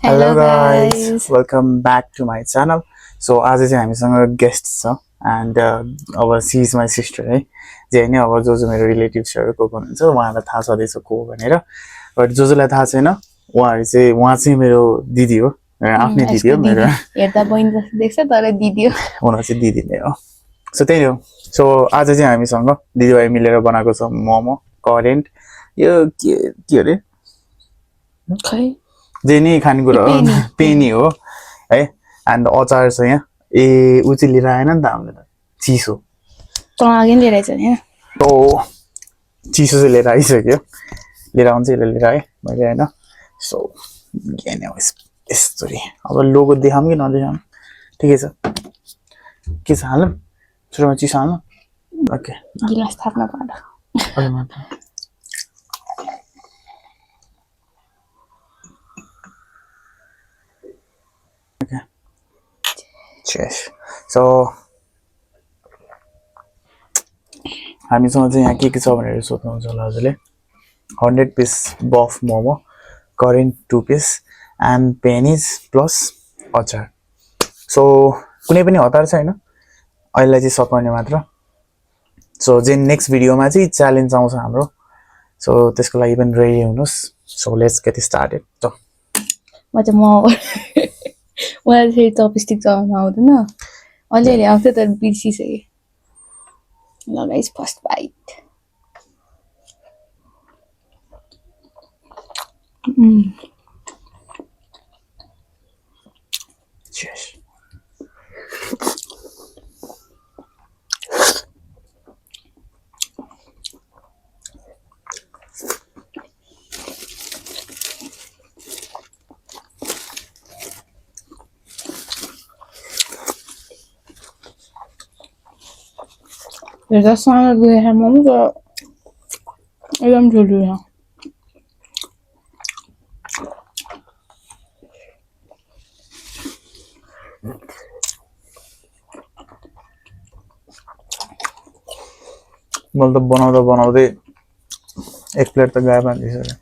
Hello guys, welcome back to my channel. So आज चाहिँ हामीसँग गेस्ट छ and अब she is my sister है. जे नि अब जो मेरो रिलेटिभ्सहरु को हुनुहुन्छ उहाँलाई थाहा छदैछ को भनेर. बट जोलाई थाहा छैन उहाँ चाहिँ मेरो दिदी हो. आफ्नै दिदी हो मेरो. हेर्दा बहिनी जस्तो देख्छ तर दिदी हो. उहाँ चाहिँ दिदी नै हो. सो त्यही हो. सो आज चाहिँ हामीसँग दिदीभाइ मिलेर बनाएको छ मोमो करेन्ट यो के अरे खै जे नि खानेकुरा पेनी हो है एन्ड अचार छ यहाँ ए उ चाहिँ लिएर आएन नि त हामीले त चिसो त अघि लिएर आइछ नि ओ चिसो चाहिँ लिएर आइसक्यो लिएर आउँछ यसले लिएर आए मैले हैन सो गेने यस्तोरी अब लोगो देखाम कि नदेखाम ठिकै छ के छ हालम सुरुमा चिसो हाल्नु ओके गिलास थाप्न पर्छ Okay. Cheers. So हामीसँग चाहिँ यहाँ के छ भनेर सोध्नुहुन्छ होला हजुरले 100 piece buff momo current 2 piece and pennies plus अचार सो कुनै पनि हतार छैन अहिले चाहिँ सकाउने मात्र सो जे नेक्स्ट भिडियोमा चाहिँ च्यालेन्ज आउँछ हाम्रो सो त्यसको लागि पनि रेडी हुनुस् सो लेट्स गेट स्टार्टेड त म चाहिँ मलाई फेरि चपस्टिक चलाउन आउँदैन अलिअलि आउँथ्यो तर बिर्सिसकेँ ल गाइस फर्स्ट बाइट Cheers. हेर्दा सानो दुखेर मोमो त एकदम ठुलो छ मैले त बनाउँदै एक प्लेट त गायब हालिसक्यो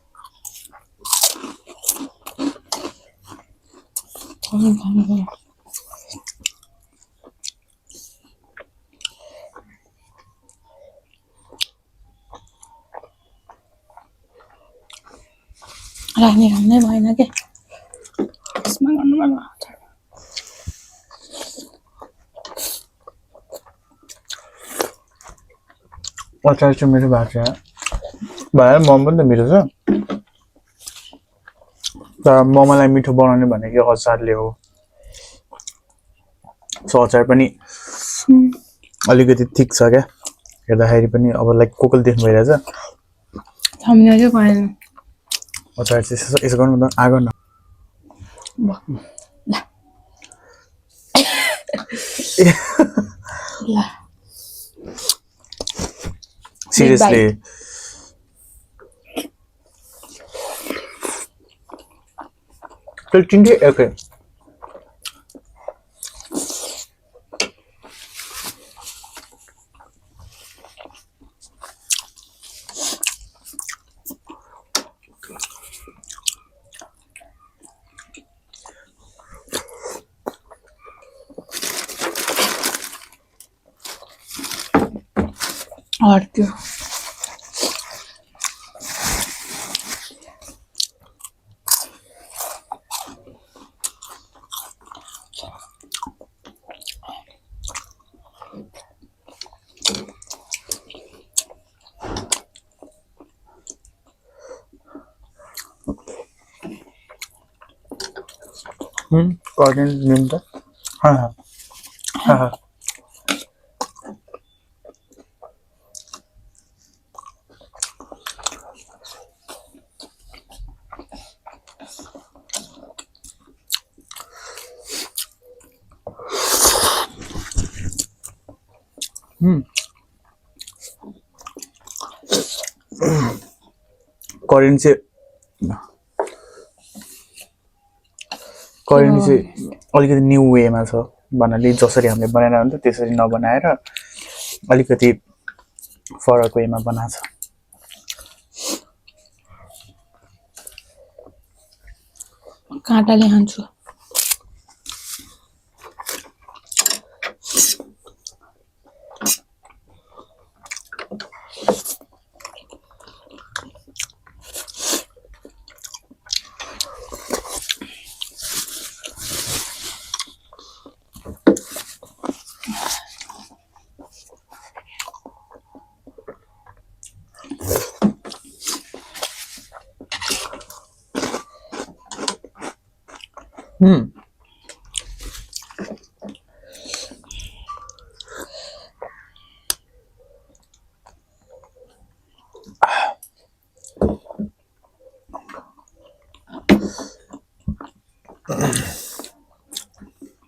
राख्ने भएन के यसमा गर्नु पर्छ अचार चाहिँ मेरो भएको छ भाइ मोमो पनि त मिठो छ तर मोमोलाई मिठो बनाउने भनेको अचारले हो सो अचार पनि अलिकति थिक छ क्या हेर्दाखेरि पनि अब लाइक कोकल देख्नु भइरहेछ थम्ने चाहिँ भएन अचार चाहिँ यसो गर्नु त आगो न ल सिरियसली चिन्डे ओके हट्यो करेन्ट लिनु त हाँ करेन्ट चाहिँ अलिकति न्यू वेमा छ भन्नाले जसरी हामीले बनाएर हुन्छ त्यसरी नबनाएर अलिकति फरक वेमा बनाएको छ काँटाले हान्छु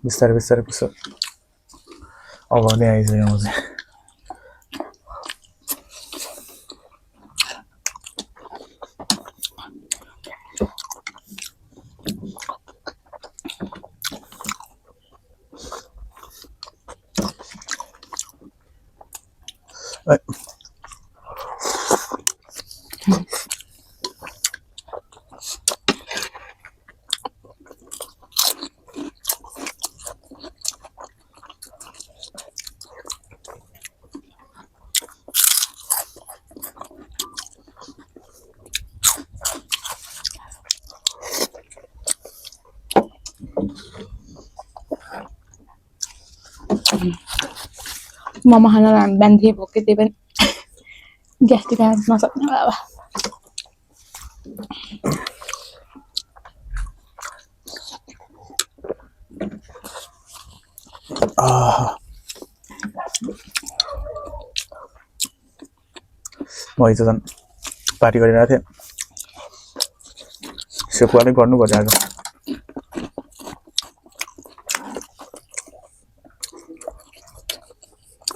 बिस्तारै बिस्तारै पुग्छ अब नै आइसक्यो म चाहिँ मोमो खान हामी बिहान थिएँ भोकै त्यही पनि ग्यास्ट्रिक खान नसक्ने अब म हिजो झन् पार्टी गरिरहेको थिएँ सेपुवा नै गर्नु पर्यो आज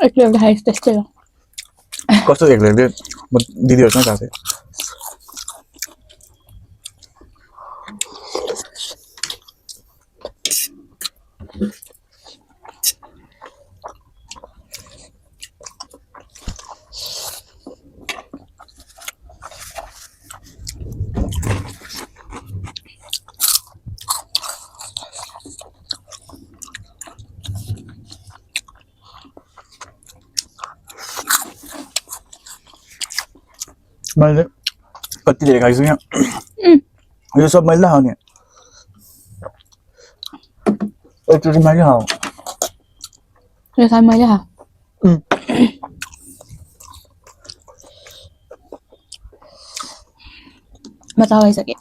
एक्लै एक्लै खाएँ त्यस्तै हो कस्तो एक्लै एक्लै म दिदीहरूसँग गएको थिएँ मैले कति धेरै खाइसकेँ यो सब मैले खाउने एकचोटि मैले खाऊ यो खाएँ मैले खा म चबाइसकेँ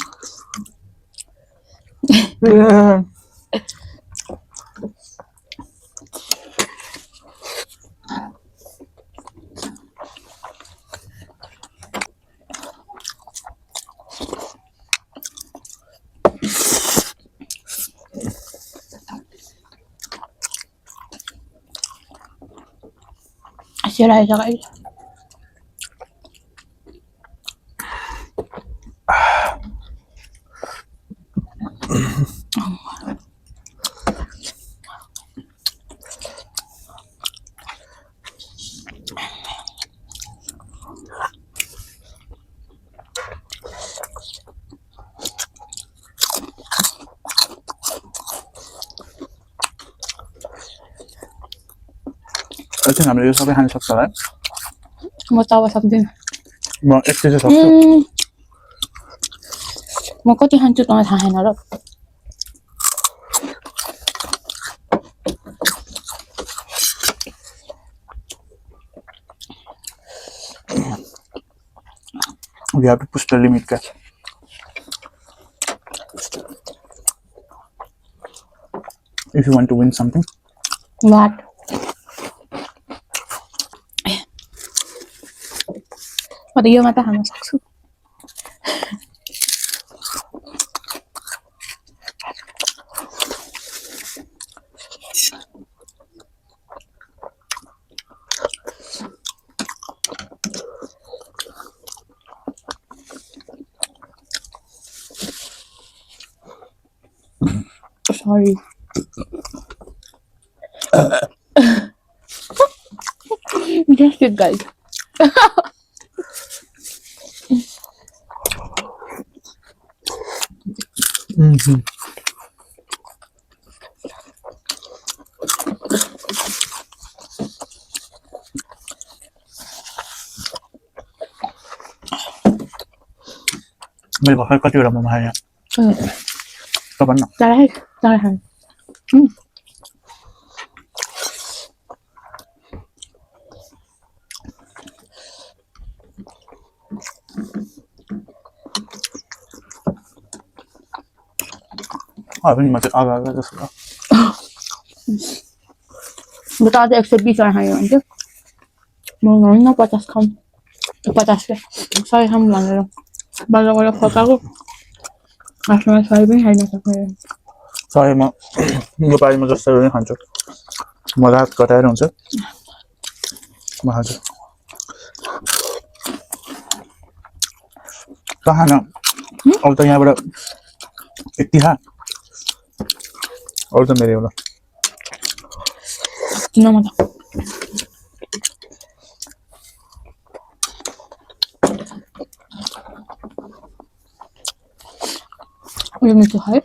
Sira aja guys. I think हामीले यो सबै खान सक्छ होला म चावा सक्दिन म एकचोटि सक्छु म कति खान्छु तँलाई थाहा छैन र we have to push the limit guys if you want to win something what म त यो मात्र खान सक्छु sorry just it guys मैले भर्खर कतिवटा मोमो खाएँ त भन्न चाँडै खानु पनि म चाहिँ अगाएको जस्तो म त अझै 120 वटा खायो भने चाहिँ म हुन्न 50 खाऊँ 50 के 100 खाऊँ भनेर बाहिर फकाएको आफ्नोमा 100 पनि खाइन सक्ने सय म नेपालीमा जस्तो पनि खान्छु म रात कटाएर हुन्छ म खान्छु त खान अब त यहाँबाट यति खा अरू त मेरो एउटा किन म त यो मिठो है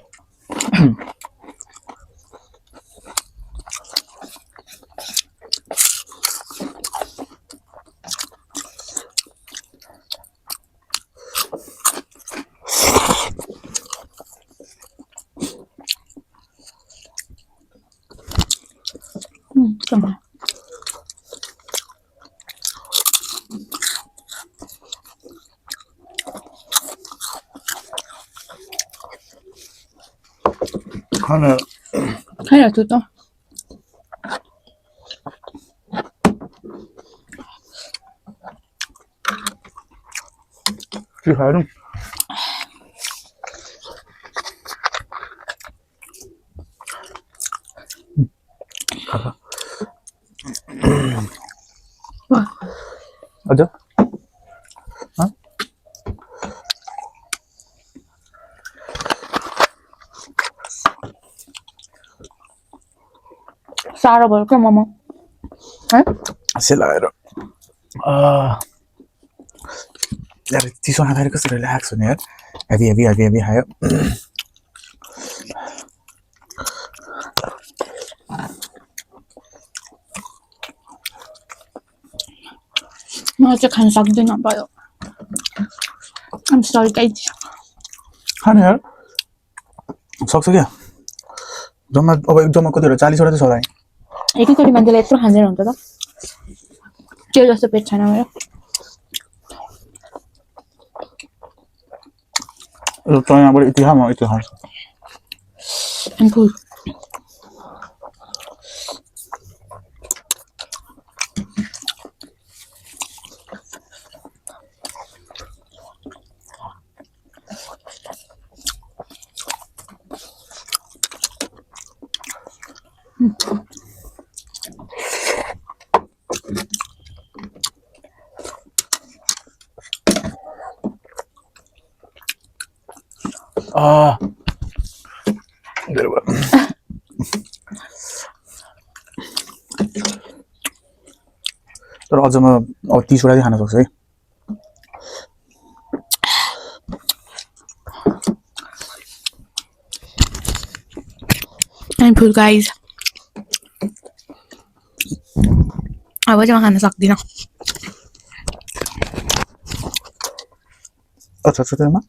Come on. खाना तू तो खानु अझ साह्रो भयो क्या मोमो है सेलाएर यार चिसो खाँदाखेरि कस्तो रिल्याक्स हुने यार हेभी हेभी हेभी हेभी खायो म चाहिँ खान सक्दिनँ भयो I'm sorry guys खानु यार सक्छ क्या जम्मा अब जम्मा कतिवटा 40 वटा त छ होला एकैचोटि मान्छेले यत्रो खाँदैन हुन्छ त त्यो जस्तो पेट छैन मेरो त यहाँबाट यति खा म यति खान्छु I'm full तर अझ म अब 30 वटा खान सक्छु है I'm full guys अब चाहिँ म खान सक्दिनँ अच्छा अच्छा तेमा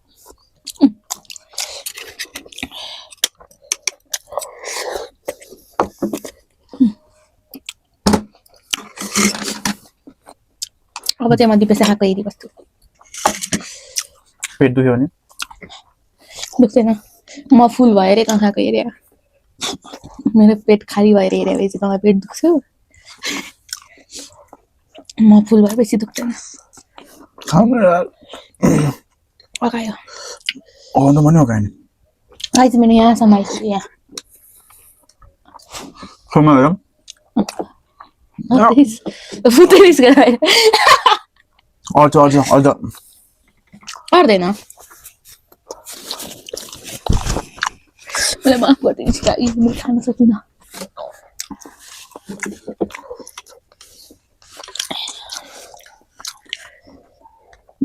अब चाहिँ म दिपेश खाएको हेरी बस्छु पेट दुख्यो भने दुख्दैन म फुल भएर कहाँ खाएको हेरे मेरो पेट खाली भएर हेरेपछि तँलाई पेट दुख्छ म फुल भएपछि दुख्दैन खानु यार अगायो अन्त पनि अगाएन गाइस मेरो यहाँसम्म आइसक्यो यहाँ खानु यार फुटेरिस गरायो अझ अझ अझ पर्दैन मलाई माफ गरिदिनुहोस् गाइस म खान सकिनँ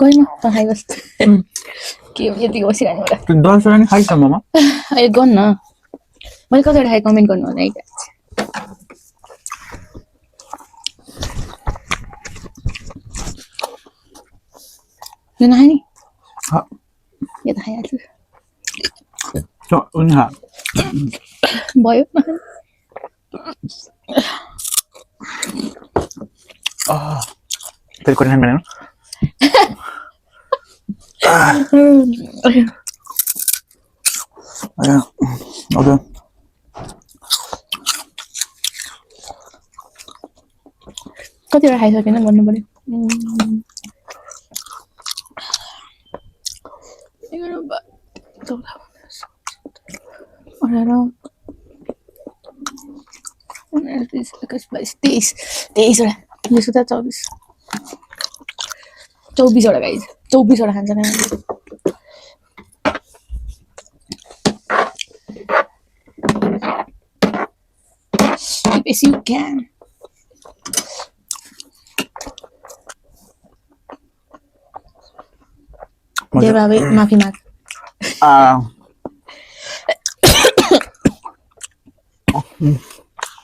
गएन त खाइबस् के हो यति बसिरहनु होला 10 वटा नि खाइस् ममा अहिले गर्नु न मैले कतिवटा खाएँ कमेन्ट गर्नु होला है यो नखाने हाँ ये त खाइहाल्छु उनी खा भयो तेल कोरियन बनाउनु ओके कतिवटा खाइसकेन भन्नु पर्यो तेइसवटा यसो त 24वटा गाइज 24वटा खान्छ Yes, you can. देवरावे माफी माग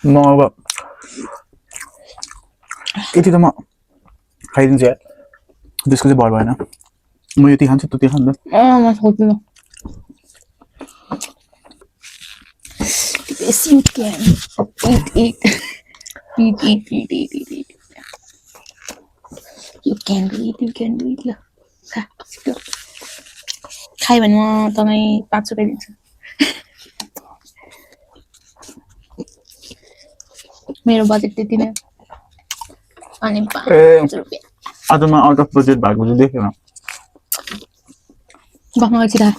म अब यति त म खाइदिन्छु यार त्यसको चाहिँ भर भएन म यति खान्छु त्यति खान्छु म सोच्दिनँ Yes, you can. Eat. You can do it. ल खाइ भने म तपाईँ 5 रुपियाँ दिन्छु मेरो बजेट त्यति नै अनि 5 रुपियाँ आज म आउट अफ बजेट भएको चाहिँ देखेन बफमा गएर छिरा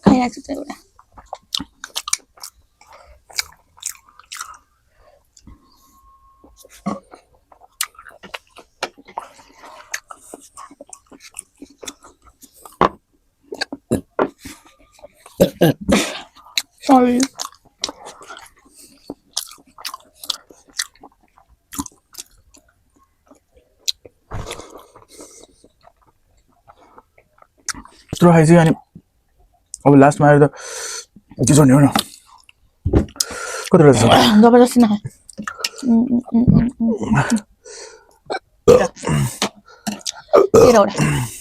खाइरहेको छु एउटा Sorry. यत्रो खाइसक्यो अनि अब लास्टमा आएर त के गर्ने हो न कति रहेछ जबरजस्ती नखा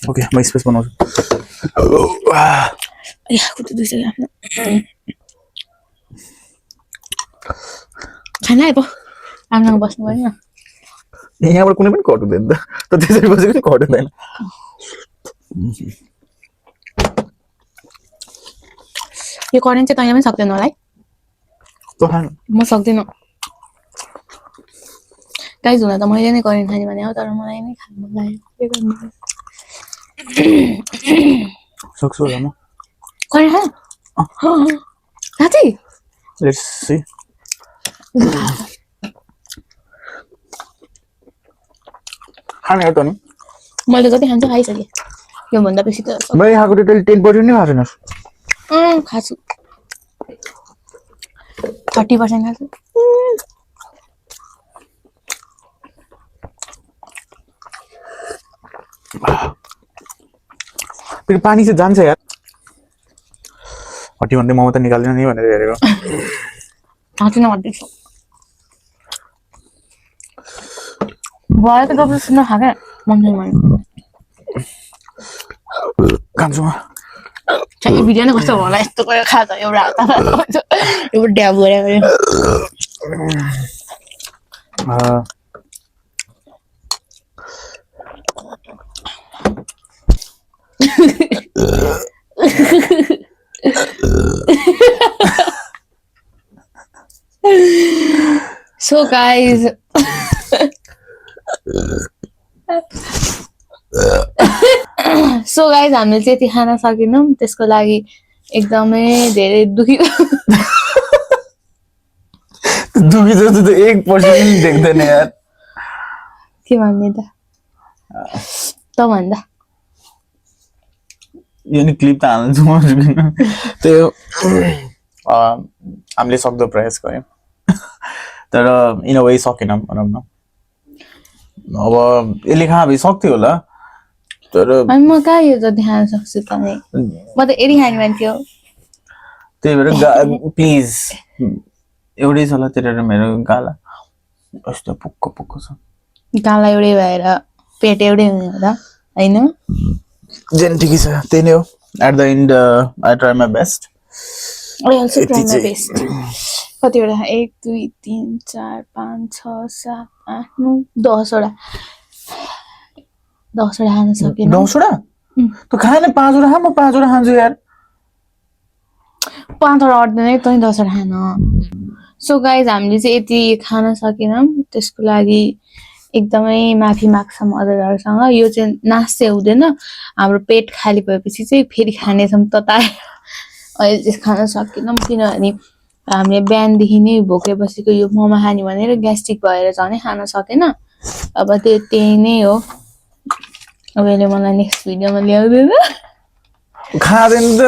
ओके म स्पेस बनाउँछु खुट्टा दुइसक्यो आफ्नो खाना आयो राम्रोसँग बस्नु भयो यहाँबाट कुनै पनि कट हुँदैन त त्यसरी बसेको पनि कट हुँदैन यो करेन्ट चाहिँ तैँले पनि सक्दैन होला है म सक्दिनँ गाइज हुन त मैले नै करेन्ट खाने भने हो तर मलाई नै खानु लाग्यो के गर्नु सक्छु होला म करेन्ट खा साँच्चै लेट्स सी खाने हो त नि मैले जति खान्छु खाइसकेँ योभन्दा बेसी त मैले खाएको टोटल 10% नै खाएको छैन खान्छु 30% खान्छु फेरि पानी चाहिँ जान्छ यार हट्टी भन्दै मोमो त निकाल्दैन नि भनेर हेरेको खाँछु न हट्टी भयो त जबरजस्ती नखाएँ मन खान्छु म यो भिडियो नै कस्तो होला यस्तो गयो खा त एउटा एउटा ड्याब गरे So guys हामीले चाहिँ यति खान सकेनौँ त्यसको लागि एकदमै धेरै दुखी जस्तो त 1% पनि देख्दैन यार के भन्ने त भन्दा यो नि क्लिप त हाल्छु म त्यो हामीले सक्दो प्रयास गर्यौँ तर इन अ वे सकेनौँ भनौँ न अब यसले खा भए सक्थ्यो होला तर म कहाँ यो जति खान सक्छु त म त यति खाने मान्छे हो त्यही भएर प्लिज एउटै छ ल तेरो मेरो गाला यस्तो पुक्क पुक्क छ गाला एउटै भएर पेट एउटै हुने हो र हैन जेन ठिकै छ त्यही नै हो at the end I try my best I also try यति my चाहिँ best. कतिवटा 1 2 3 4 5 6 7 8 9 10 वटा 10 वटा खान सकेन 10 वटा तँ खाएन 5 वटा खा म 5 वटा खान्छु यार 5 वटा अट्दैन तँ 10 वटा खान सो गाइज हामीले चाहिँ यति खान सकेनौँ त्यसको लागि एकदमै माफी माग्छौँ हजुरहरूसँग यो चाहिँ नाश चाहिँ हुँदैन हाम्रो पेट खाली भएपछि चाहिँ फेरि खानेछौँ तताएर अहिले चाहिँ खान सकेनौँ किनभने हामीले बिहानदेखि नै भोकै बसेको यो मोमो खाने भनेर ग्यास्ट्रिक भएर झनै खान सकेन अब त्यही नै हो अब यसले मलाई नेक्स्ट भिडियोमा ल्याउँदैन खाँदैन त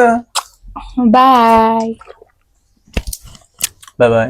बाई बाई बाई